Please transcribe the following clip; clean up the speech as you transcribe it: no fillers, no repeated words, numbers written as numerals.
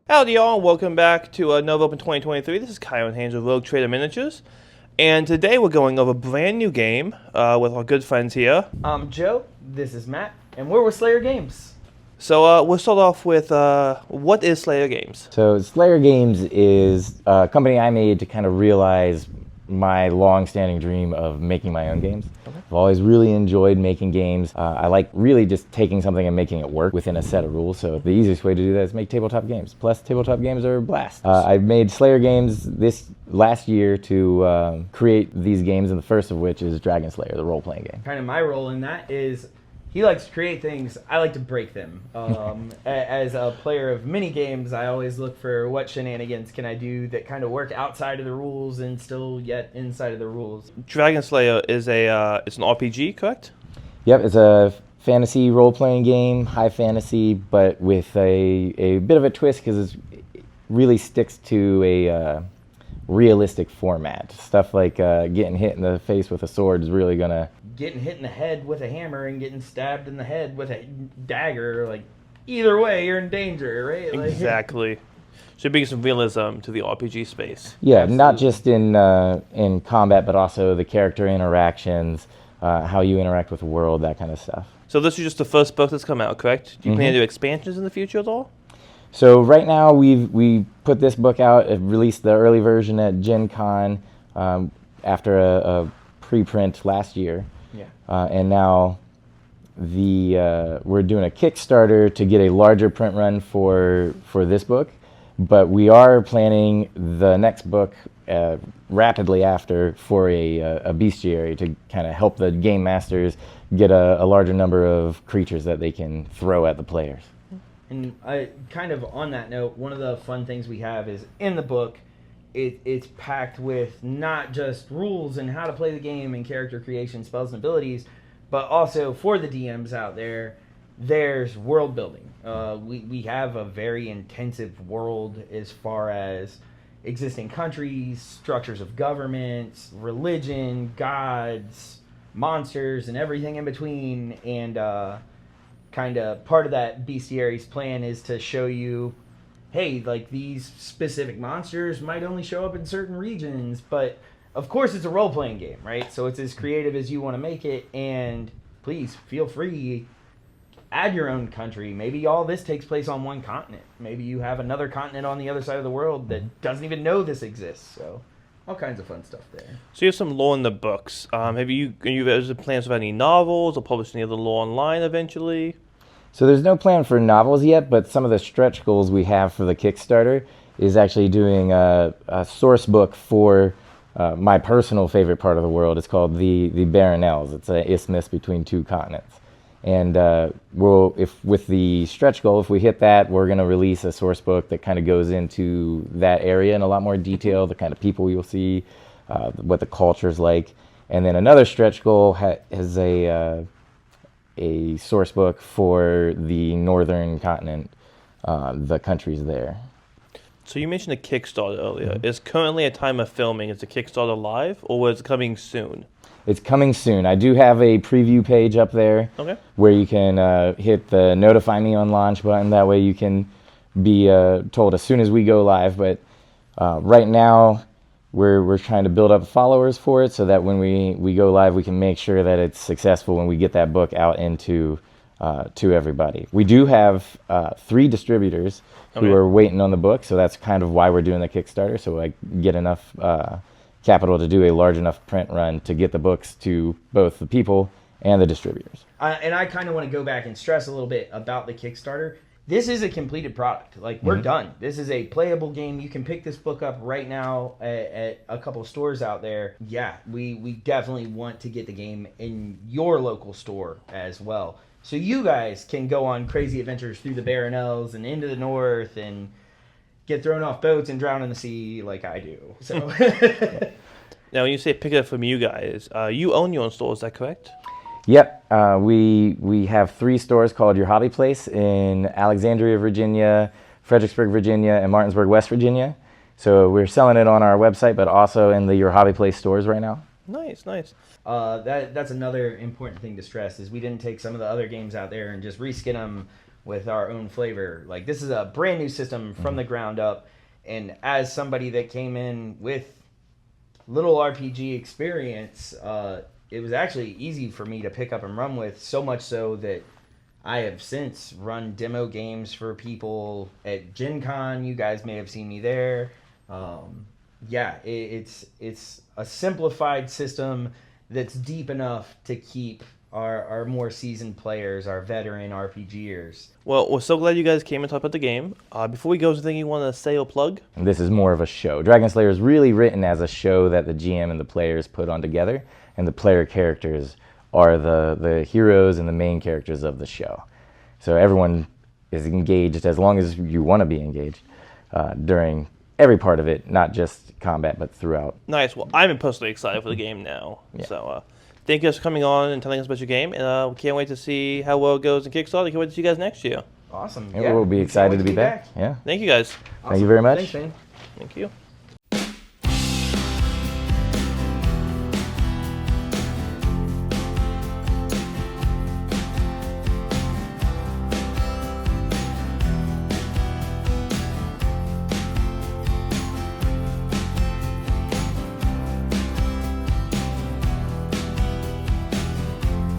Howdy y'all, and welcome back to Nova Open 2023. This is Kyron Haynes of Rogue Trader Miniatures. And today we're going over a brand new game with our good friends here. I'm Joe, this is Matt, and we're with Slayer Games. So we'll start off with what is Slayer Games? So Slayer Games is a company I made to kind of realize my long-standing dream of making my own games. Okay. I've always really enjoyed making games. I like really just taking something and making it work within a set of rules. So the easiest way to do that is make tabletop games. Plus, tabletop games are a blast. I made Slayer Games this last year to create these games, and the first of which is Dragon Slayer, the role-playing game. Kind of my role in that is he likes to create things, I like to break them. As a player of mini games, I always look for what shenanigans can I do that kind of work outside of the rules and still yet inside of the rules. Dragon Slayer is it's an RPG, correct? Yep, it's a fantasy role-playing game, high fantasy, but with a bit of a twist because it really sticks to a realistic format. Stuff like getting hit in the face with a sword is really gonna... Getting hit in the head with a hammer and getting stabbed in the head with a dagger, like, either way, you're in danger, right? Like, exactly. Should bring some realism to the RPG space. Yeah, absolutely. Not just in combat, but also the character interactions, how you interact with the world, that kind of stuff. So this is just the first book that's come out, correct? Do you plan to do expansions in the future at all? So right now we put this book out, released the early version at Gen Con after a preprint last year. Yeah. And now we're doing a Kickstarter to get a larger print run for this book, but we are planning the next book rapidly after for a bestiary to kind of help the game masters get a larger number of creatures that they can throw at the players. And kind of on that note, one of the fun things we have is in the book, it's packed with not just rules and how to play the game and character creation, spells and abilities, but also for the DMs out there, there's world building. We have a very intensive world as far as existing countries, structures of governments, religion, gods, monsters, and everything in between. And kind of part of that bestiary's plan is to show you, hey, like these specific monsters might only show up in certain regions, but of course it's a role-playing game, right? So it's as creative as you want to make it, and please feel free, add your own country. Maybe all this takes place on one continent. Maybe you have another continent on the other side of the world that doesn't even know this exists. So all kinds of fun stuff there. So you have some lore in the books. Have you plans of any novels or publish any other lore online eventually? So there's no plan for novels yet, but some of the stretch goals we have for the Kickstarter is actually doing a source book for my personal favorite part of the world. It's called the Baronels. It's an isthmus between two continents. And with the stretch goal, if we hit that, we're going to release a source book that kind of goes into that area in a lot more detail, the kind of people you'll see, what the culture's like. And then another stretch goal has a source book for the northern continent, the countries there. So you mentioned a Kickstarter earlier. Is currently a time of filming, is the Kickstarter live or is it coming soon? It's coming soon. I do have a preview page up there where you can hit the notify me on launch button. That way you can be told as soon as we go live. But right now we're trying to build up followers for it so that when we go live, we can make sure that it's successful when we get that book out into to everybody. We do have 3 distributors who are waiting on the book, so that's kind of why we're doing the Kickstarter, so I get enough capital to do a large enough print run to get the books to both the people and the distributors. And I kind of want to go back and stress a little bit about the Kickstarter. This is a completed product. Like, we're done. This is a playable game. You can pick this book up right now at a couple of stores out there. Yeah, we definitely want to get the game in your local store as well. So you guys can go on crazy adventures through the Baronels and into the north and get thrown off boats and drown in the sea like I do. So Now, when you say pick it up from you guys, you own your own store, is that correct? Yep, we have 3 stores called Your Hobby Place in Alexandria, Virginia, Fredericksburg, Virginia, and Martinsburg, West Virginia. So we're selling it on our website, but also in the Your Hobby Place stores right now. Nice, nice. That's another important thing to stress is we didn't take some of the other games out there and just reskin them with our own flavor. Like, this is a brand new system from the ground up, and as somebody that came in with little RPG experience, it was actually easy for me to pick up and run with, so much so that I have since run demo games for people at Gen Con. You guys may have seen me there. It's a simplified system that's deep enough to keep our more seasoned players, our veteran RPGers. Well, we're so glad you guys came and talked about the game. Before we go, is there anything you want to say or plug? And this is more of a show. Dragon Slayer is really written as a show that the GM and the players put on together, and the player characters are the heroes and the main characters of the show. So everyone is engaged as long as you want to be engaged during every part of it, not just combat, but throughout. Nice. Well, I'm personally excited for the game now. Yeah. So thank you guys for coming on and telling us about your game. And we can't wait to see how well it goes in Kickstarter. Can't wait to see you guys next year. Awesome. And we'll be excited to be back. Yeah. Thank you guys. Thank you very much. Thanks, man. Thank you.